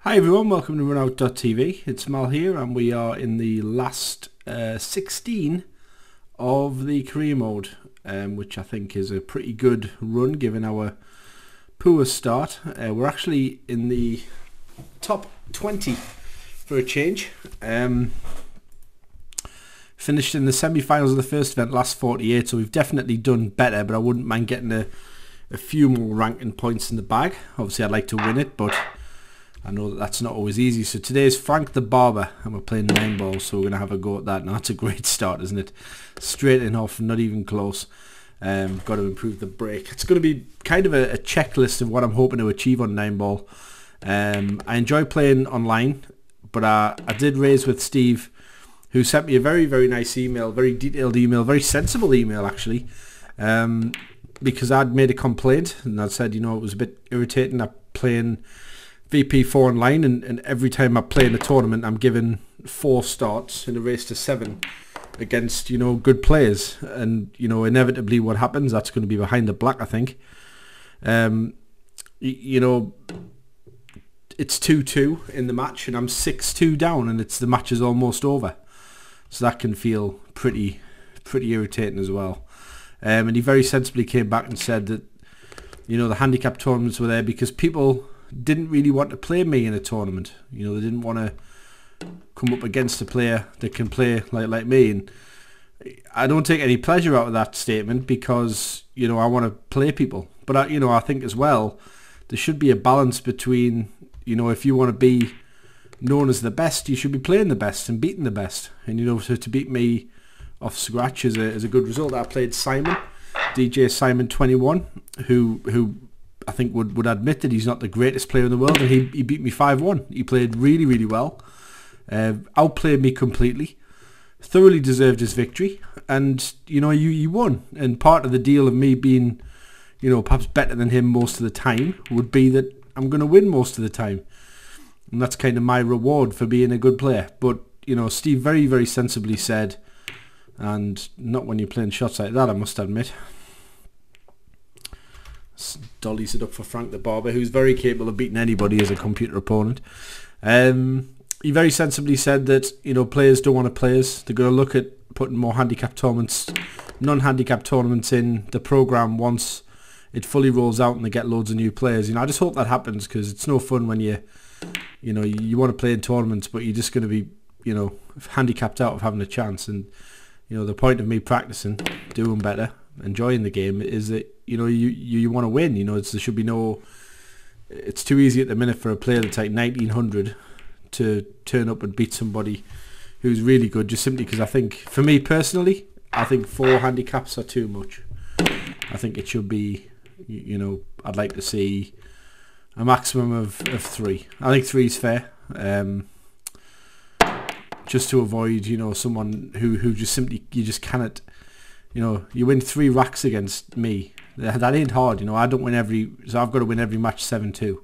Hi everyone, welcome to runout.tv. It's Mal here and we are in the last 16 of the career mode, which I think is a pretty good run given our poor start. We're actually in the top 20 for a change. Finished in the semi-finals of the first event, last 48, so we've definitely done better, but I wouldn't mind getting a few more ranking points in the bag. Obviously I'd like to win it, but I know that that's not always easy. So today is Frank the Barber and we're playing 9 balls, so we're going to have a go at that. Now that's a great start, isn't it? Straight in off, not even close. Got to improve the break. It's going to be kind of a checklist of what I'm hoping to achieve on 9 ball. I enjoy playing online, but I did raise with Steve, who sent me a very, very nice email, very detailed email, very sensible email actually, because I'd made a complaint and I'd said, you know, it was a bit irritating that playing VP4 online and every time I play in a tournament I'm given 4 starts in a race to 7 against, you know, good players, and you know, inevitably what happens, that's going to be behind the black, I think. You know, it's 2-2 in the match and I'm 6-2 down and the match is almost over, so that can feel pretty irritating as well. And he very sensibly came back and said that, you know, the handicap tournaments were there because people didn't really want to play me in a tournament. You know, they didn't want to come up against a player that can play like me, and I don't take any pleasure out of that statement because, you know, I want to play people. But I think as well there should be a balance between, you know, if you want to be known as the best, you should be playing the best and beating the best. And you know, so to beat me off scratch is a good result. I played Simon, DJ Simon 21, who I think would admit that he's not the greatest player in the world, and he beat me 5-1. He played really, really well, outplayed me completely, thoroughly deserved his victory, and you know, you won. And part of the deal of me being, you know, perhaps better than him most of the time would be that I'm going to win most of the time, and that's kind of my reward for being a good player. But you know, Steve very, very sensibly said, and not when you're playing shots like that, I must admit, dollies it up for Frank the Barber, who's very capable of beating anybody as a computer opponent. He very sensibly said that, you know, players don't want to play us. They're going to look at putting more handicap tournaments, non-handicap tournaments in the program once it fully rolls out and they get loads of new players. You know, I just hope that happens, because it's no fun when you want to play in tournaments but you're just going to be, you know, handicapped out of having a chance. And you know, the point of me practicing, doing better, enjoying the game is that, you know, you want to win. You know, there should be no. It's too easy at the minute for a player that's like 1900 to turn up and beat somebody who's really good, just simply because I think, for me personally, I think 4 handicaps are too much. I think it should be, you know, I'd like to see a maximum of 3. I think 3 is fair. Just to avoid, you know, someone who just simply, you just cannot, you know, you win 3 racks against me. That ain't hard, you know. I don't win so I've got to win every match 7-2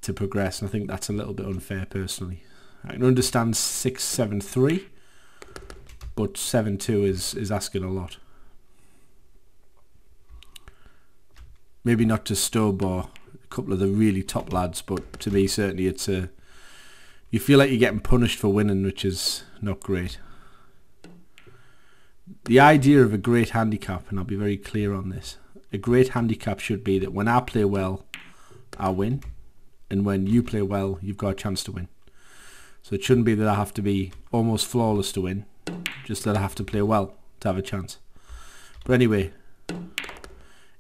to progress, and I think that's a little bit unfair personally. I can understand 6-7-3, but 7-2 is asking a lot. Maybe not to Stubb or a couple of the really top lads, but to me certainly it's you feel like you're getting punished for winning, which is not great. The idea of a great handicap, and I'll be very clear on this, a great handicap should be that when I play well, I win, and when you play well, you've got a chance to win. So it shouldn't be that I have to be almost flawless to win, just that I have to play well to have a chance. But anyway,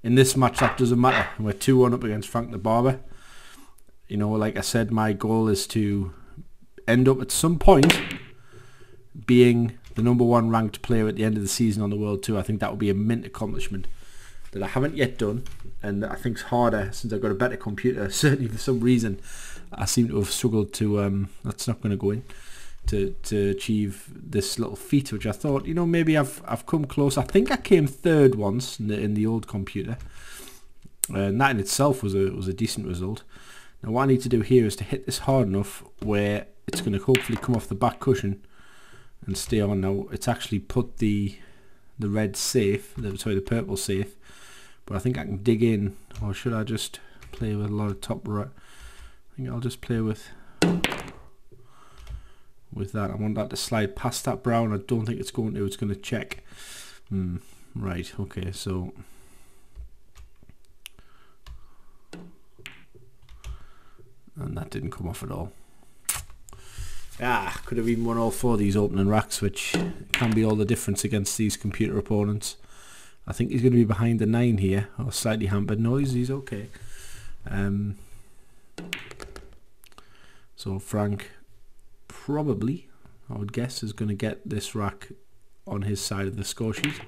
in this match that doesn't matter. We're 2-1 up against Frank the Barber. You know, like I said, my goal is to end up at some point being the #1 ranked player at the end of the season on the World Tour. I think that would be a mint accomplishment that I haven't yet done, and I think it's harder since I've got a better computer. Certainly for some reason I seem to have struggled to, that's not going to go in, to achieve this little feat, which I thought, you know, maybe I've come close. I think I came 3rd once in the old computer, and that in itself was a decent result. Now what I need to do here is to hit this hard enough where it's going to hopefully come off the back cushion and stay on. Now it's actually put the red safe, the purple safe, but I think I can dig in, or should I just play with a lot of top right? think I'll just play with that. I want that to slide past that brown. I don't think it's going to. It's going to check. Right, okay, so and that didn't come off at all. Could have even won all 4 of these opening racks, which can be all the difference against these computer opponents. I think he's going to be behind the 9 here, or slightly hampered. No, he's okay. So Frank probably, I would guess, is going to get this rack on his side of the score sheet.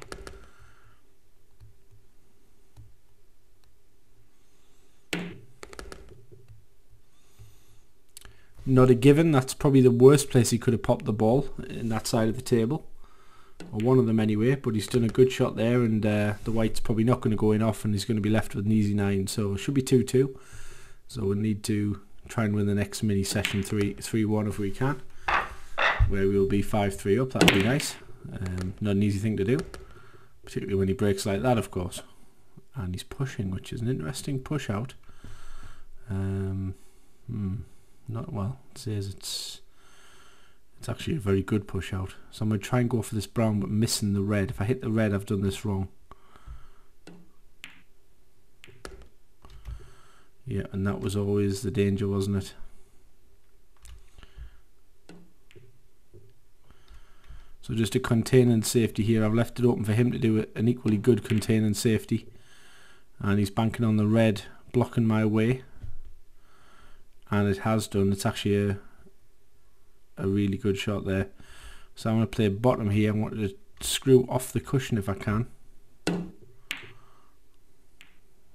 Not a given. That's probably the worst place he could have popped the ball, in that side of the table, or one of them anyway, but he's done a good shot there, and the white's probably not going to go in off, and he's going to be left with an easy 9, so it should be 2-2. So we'll need to try and win the next mini session 3-1 if we can, where we'll be 5-3 up. That would be nice. Not an easy thing to do, particularly when he breaks like that, of course. And he's pushing, which is an interesting push out. Not well. It says it's actually a very good push out. So I'm going to try and go for this brown, but missing the red. If I hit the red, I've done this wrong. Yeah, and that was always the danger, wasn't it? So just a contain and safety here. I've left it open for him to do an equally good contain and safety. And he's banking on the red, blocking my way. And it has done. It's actually a really good shot there. So I'm going to play bottom here. I want to screw off the cushion if I can.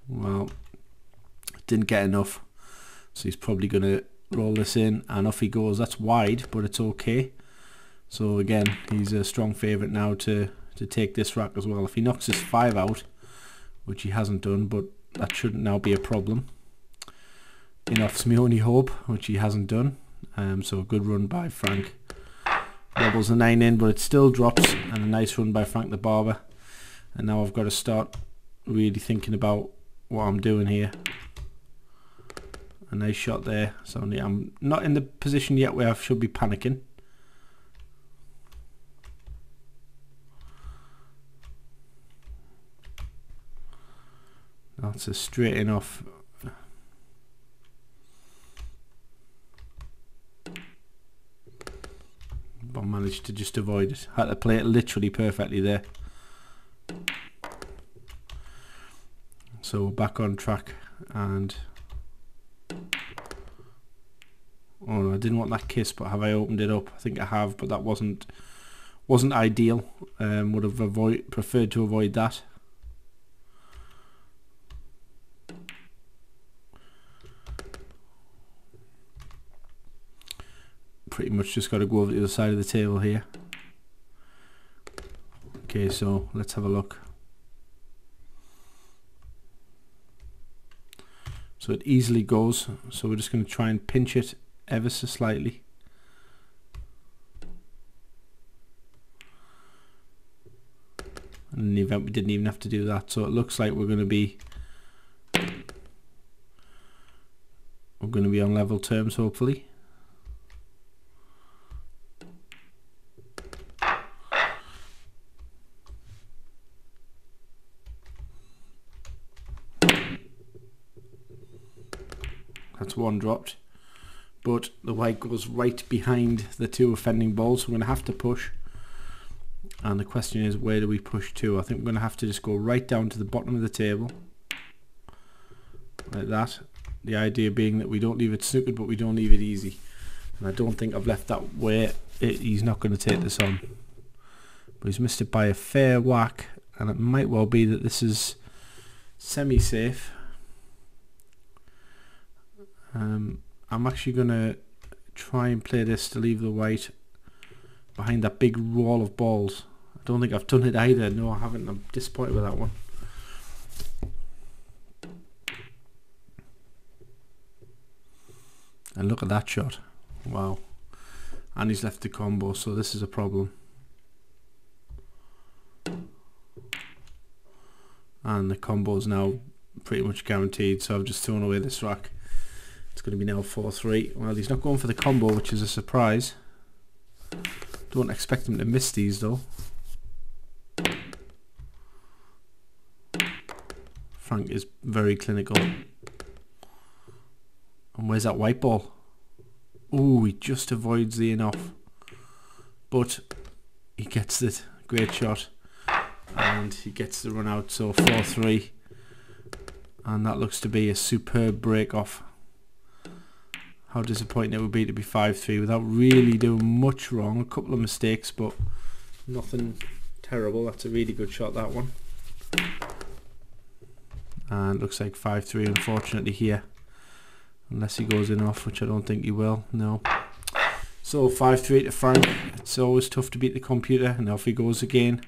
Well, didn't get enough. So he's probably going to roll this in, and off he goes. That's wide, but it's okay. So again, he's a strong favourite now to take this rack as well. If he knocks his 5 out, which he hasn't done, but that shouldn't now be a problem. In-off's my only hope, which he hasn't done. So a good run by Frank. Wobbles the 9 in, but it still drops, and a nice run by Frank the Barber. And now I've got to start really thinking about what I'm doing here. A nice shot there. So I'm not in the position yet where I should be panicking. That's a straight in off. But I managed to just avoid it. Had to play it literally perfectly there. So we're back on track, and oh no, I didn't want that kiss, but have I opened it up? I think I have, but that wasn't ideal. Would have preferred to avoid that. Pretty much just got to go over to the other side of the table here. Okay, so let's have a look. So it easily goes, so we're just going to try and pinch it ever so slightly. And in the event we didn't even have to do that, so it looks like we're going to be on level terms, hopefully. That's one dropped, but the white goes right behind the 2 offending balls, so we're going to have to push. And the question is, where do we push to? I think we're going to have to just go right down to the bottom of the table, like that. The idea being that we don't leave it snookered, but we don't leave it easy. And I don't think I've left that where he's not going to take this on. But he's missed it by a fair whack, and it might well be that this is semi-safe. I'm actually going to try and play this to leave the white behind that big wall of balls. I don't think I've done it either. No, I haven't. I'm disappointed with that one. And look at that shot. Wow. And he's left the combo, so this is a problem. And the combo is now pretty much guaranteed, so I've just thrown away this rack. It's going to be now 4-3. Well, he's not going for the combo, which is a surprise. Don't expect him to miss these though. Frank is very clinical. And where's that white ball? Oh, he just avoids the in-off. But he gets it. Great shot. And he gets the run out, so 4-3. And that looks to be a superb break-off. How disappointing it would be to be 5-3 without really doing much wrong. A couple of mistakes, but nothing terrible. That's a really good shot, that one. And looks like 5-3 unfortunately here. Unless he goes in off, which I don't think he will. No. So 5-3 to Frank. It's always tough to beat the computer. And off he goes again.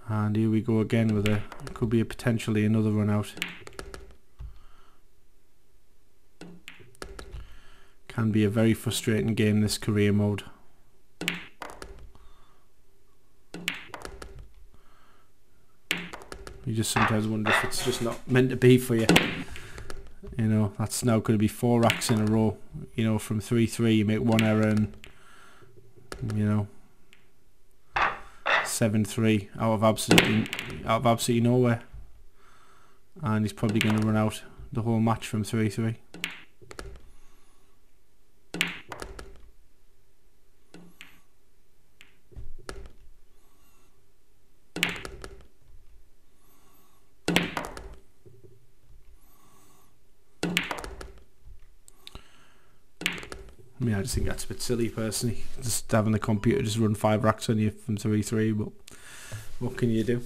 And here we go again with could be potentially another run out. Can be a very frustrating game, this career mode. You just sometimes wonder if it's just not meant to be for you. You know, that's now going to be 4 racks in a row. You know, from 3-3 you make one error and, you know, 7-3 out of absolutely nowhere. And he's probably going to run out the whole match from 3-3. I mean, I just think that's a bit silly personally, just having the computer just run 5 racks on you from 3-3, but what can you do?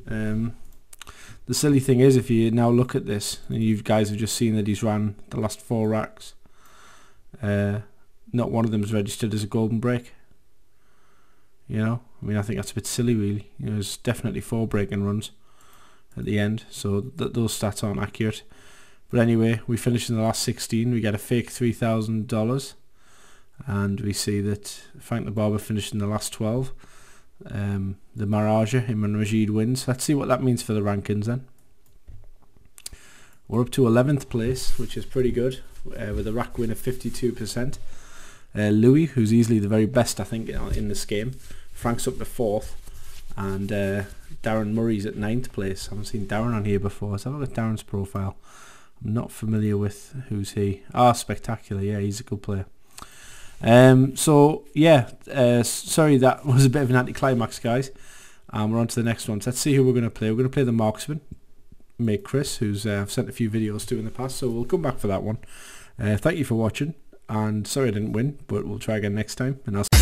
The silly thing is, if you now look at this, and you guys have just seen that he's ran the last 4 racks, not one of them is registered as a golden break. You know, I mean, I think that's a bit silly really. You know, there's definitely 4 breaking runs at the end, so those stats aren't accurate. But anyway, we finished in the last 16, we get a fake $3,000. And we see that Frank the Barber finished in the last 12. The Maraja, Imran Rashid wins. Let's see what that means for the rankings then. We're up to 11th place, which is pretty good, with a rack win of 52%. Louis, who's easily the very best I think in this game. Frank's up to 4th. And Darren Murray's at 9th place. I haven't seen Darren on here before. Let's have a look at Darren's profile. I'm not familiar with who's he. Ah, Spectacular. Yeah, he's a good player. So yeah, sorry that was a bit of an anticlimax, guys. We're on to the next one. So let's see who we're going to play. We're going to play the Marksman, mate Chris, who's I've sent a few videos to in the past, so we'll come back for that one. Thank you for watching, and sorry I didn't win, but we'll try again next time, and I'll